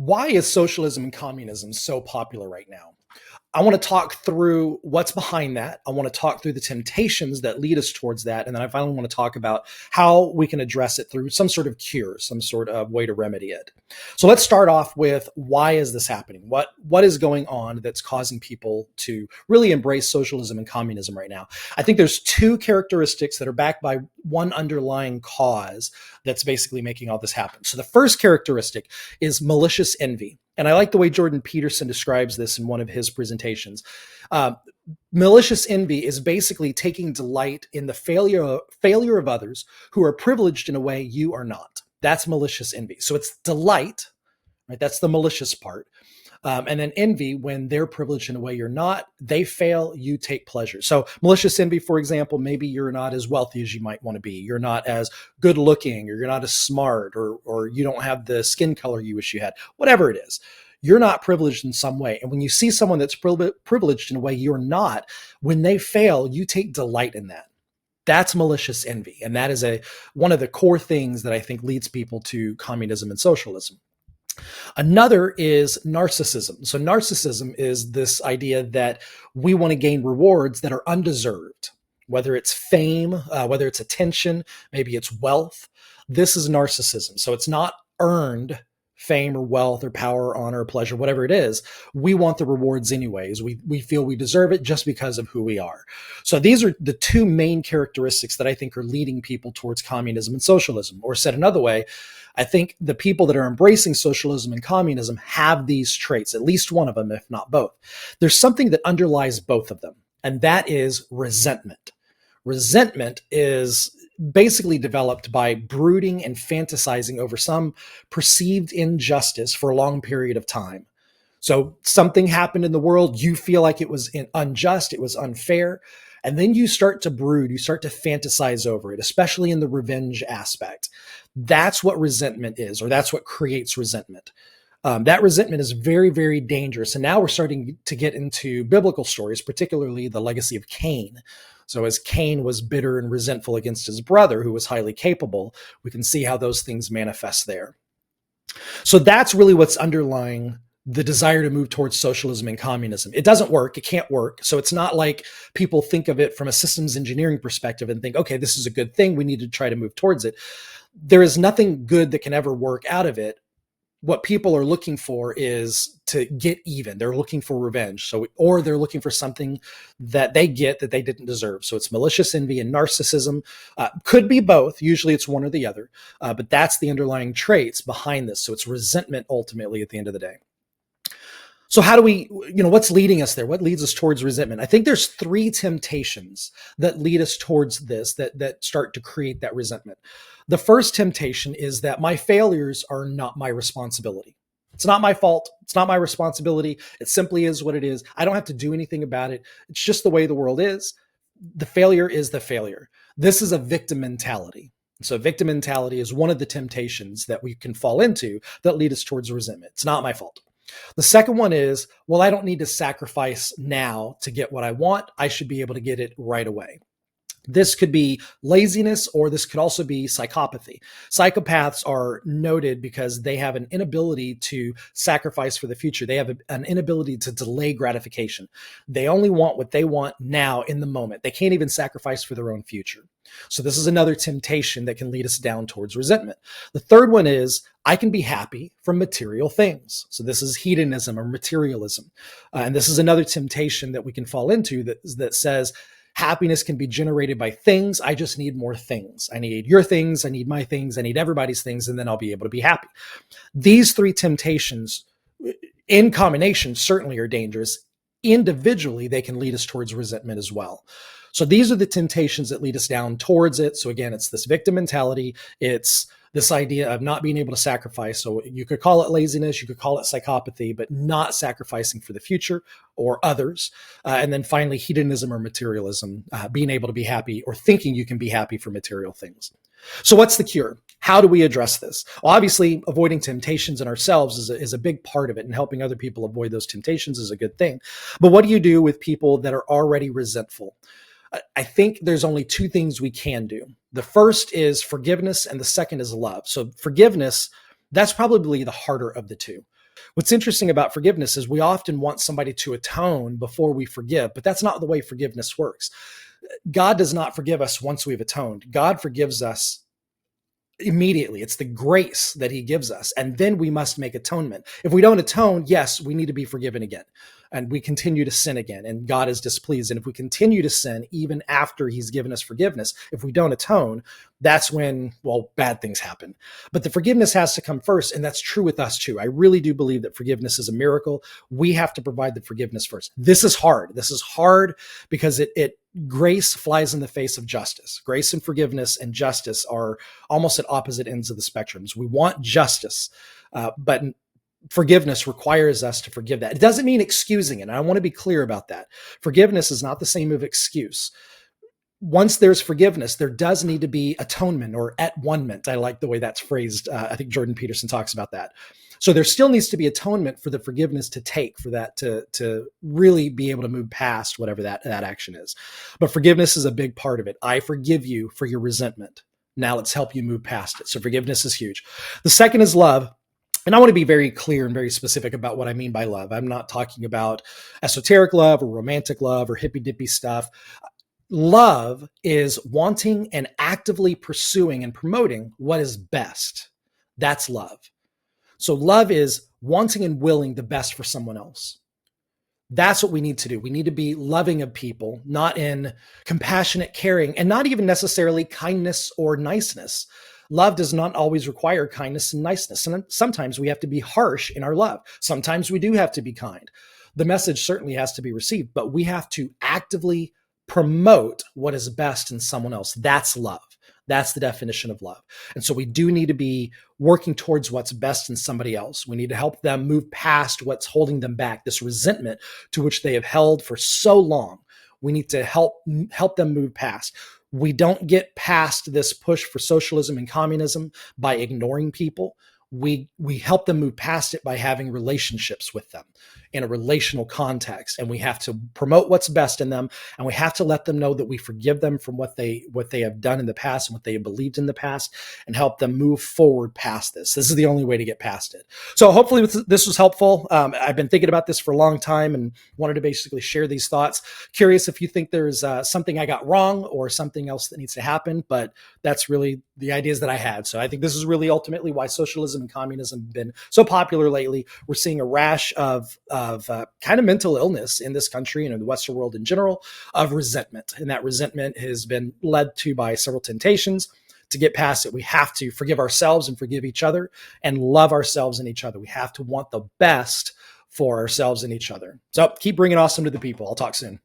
Why is socialism and communism so popular right now? I want to talk through what's behind that. I want to talk through the temptations that lead us towards that. And then I finally want to talk about how we can address it through some sort of cure, some sort of way to remedy it. So let's start off with, why is this happening? What is going on that's causing people to really embrace socialism and communism right now? I think there's two characteristics that are backed by one underlying cause that's basically making all this happen. So the first characteristic is malicious envy. And I like the way Jordan Peterson describes this in one of his presentations. Malicious envy is basically taking delight in the failure of others who are privileged in a way you are not. That's malicious envy. So it's delight, right? That's the malicious part. And then envy, when they're privileged in a way you're not, they fail, you take pleasure. So malicious envy, for example, maybe you're not as wealthy as you might want to be. You're not as good looking, or you're not as smart, or you don't have the skin color you wish you had, whatever it is. You're not privileged in some way. And when you see someone that's privileged in a way you're not, when they fail, you take delight in that. That's malicious envy. And that is one of the core things that I think leads people to communism and socialism. Another is narcissism. So narcissism is this idea that we want to gain rewards that are undeserved, whether it's fame, whether it's attention, maybe it's wealth. This is narcissism. So it's not earned fame or wealth or power, honor, pleasure, whatever it is. We want the rewards anyways. We feel we deserve it just because of who we are. So these are the two main characteristics that I think are leading people towards communism and socialism. Or said another way, I think the people that are embracing socialism and communism have these traits, at least one of them, if not both. There's something that underlies both of them, and that is resentment. Resentment is basically developed by brooding and fantasizing over some perceived injustice for a long period of time. So something happened in the world, you feel like it was unjust, it was unfair, and then you start to brood, you start to fantasize over it, especially in the revenge aspect. That's what resentment is, or that's what creates resentment. That resentment is very, very dangerous. And now we're starting to get into biblical stories, particularly the legacy of Cain. So as Cain was bitter and resentful against his brother, who was highly capable, we can see how those things manifest there. So that's really what's underlying the desire to move towards socialism and communism. It doesn't work. It can't work. So it's not like people think of it from a systems engineering perspective and think, okay, this is a good thing. We need to try to move towards it. There is nothing good that can ever work out of it. What people are looking for is to get even. They're looking for revenge. Or they're looking for something that they get that they didn't deserve. So it's malicious envy and narcissism. Could be both. Usually it's one or the other. But that's the underlying traits behind this. So it's resentment ultimately at the end of the day. So how do we, what's leading us there? What leads us towards resentment? I think there's three temptations that lead us towards this, that start to create that resentment. The first temptation is that my failures are not my responsibility. It's not my fault. It's not my responsibility. It simply is what it is. I don't have to do anything about it. It's just the way the world is. The failure is the failure. This is a victim mentality. So victim mentality is one of the temptations that we can fall into that lead us towards resentment. It's not my fault. The second one is, well, I don't need to sacrifice now to get what I want. I should be able to get it right away. This could be laziness, or this could also be psychopathy. Psychopaths are noted because they have an inability to sacrifice for the future. They have an inability to delay gratification. They only want what they want now in the moment. They can't even sacrifice for their own future. So this is another temptation that can lead us down towards resentment. The third one is, I can be happy from material things. So this is hedonism or materialism. And this is another temptation that we can fall into that says, happiness can be generated by things. I just need more things. I need your things. I need my things. I need everybody's things. And then I'll be able to be happy. These three temptations in combination certainly are dangerous. Individually, they can lead us towards resentment as well. So these are the temptations that lead us down towards it. So again, it's this victim mentality. It's this idea of not being able to sacrifice. So you could call it laziness, you could call it psychopathy, but not sacrificing for the future or others. And then finally, hedonism or materialism, being able to be happy or thinking you can be happy for material things. So what's the cure? How do we address this? Well, obviously, avoiding temptations in ourselves is a big part of it, and helping other people avoid those temptations is a good thing. But what do you do with people that are already resentful? I think there's only two things we can do. The first is forgiveness, and the second is love. So forgiveness That's probably the harder of the two. What's interesting about forgiveness is we often want somebody to atone before we forgive, but that's not the way forgiveness works. God does not forgive us once we've atoned. God forgives us immediately. It's the grace that he gives us. And then we must make atonement. If we don't atone, yes, we need to be forgiven again. And we continue to sin again, and God is displeased. And if we continue to sin, even after he's given us forgiveness, if we don't atone, that's when, well, bad things happen. But the forgiveness has to come first, and that's true with us too. I really do believe that forgiveness is a miracle. We have to provide the forgiveness first. This is hard. This is hard because grace flies in the face of justice. Grace and forgiveness and justice are almost at opposite ends of the spectrums. We want justice, but forgiveness requires us to forgive that. It doesn't mean excusing it. And I want to be clear about that. Forgiveness is not the same as excuse. Once there's forgiveness, there does need to be atonement or at-one-ment. I like the way that's phrased. I think Jordan Peterson talks about that. So there still needs to be atonement for the forgiveness to take, for that to really be able to move past whatever that action is. But forgiveness is a big part of it. I forgive you for your resentment. Now let's help you move past it. So forgiveness is huge. The second is love. And I want to be very clear and very specific about what I mean by love. I'm not talking about esoteric love or romantic love or hippy-dippy stuff. Love is wanting and actively pursuing and promoting what is best. That's love. So love is wanting and willing the best for someone else. That's what we need to do. We need to be loving of people, not in compassionate caring, and not even necessarily kindness or niceness. Love does not always require kindness and niceness. And sometimes we have to be harsh in our love. Sometimes we do have to be kind. The message certainly has to be received, but we have to actively promote what is best in someone else. That's love. That's the definition of love. And so we do need to be working towards what's best in somebody else. We need to help them move past what's holding them back, this resentment to which they have held for so long. We need to help them move past. We don't get past this push for socialism and communism by ignoring people. We help them move past it by having relationships with them in a relational context. And we have to promote what's best in them. And we have to let them know that we forgive them from what they have done in the past and what they have believed in the past, and help them move forward past this. This is the only way to get past it. So hopefully this was helpful. I've been thinking about this for a long time and wanted to basically share these thoughts. Curious if you think there's something I got wrong or something else that needs to happen, but that's really the ideas that I had. So I think this is really ultimately why socialism and communism have been so popular lately. We're seeing a rash of kind of mental illness in this country and in the Western world in general, of resentment. And that resentment has been led to by several temptations. To get past it, we have to forgive ourselves and forgive each other and love ourselves and each other. We have to want the best for ourselves and each other. So keep bringing awesome to the people. I'll talk soon.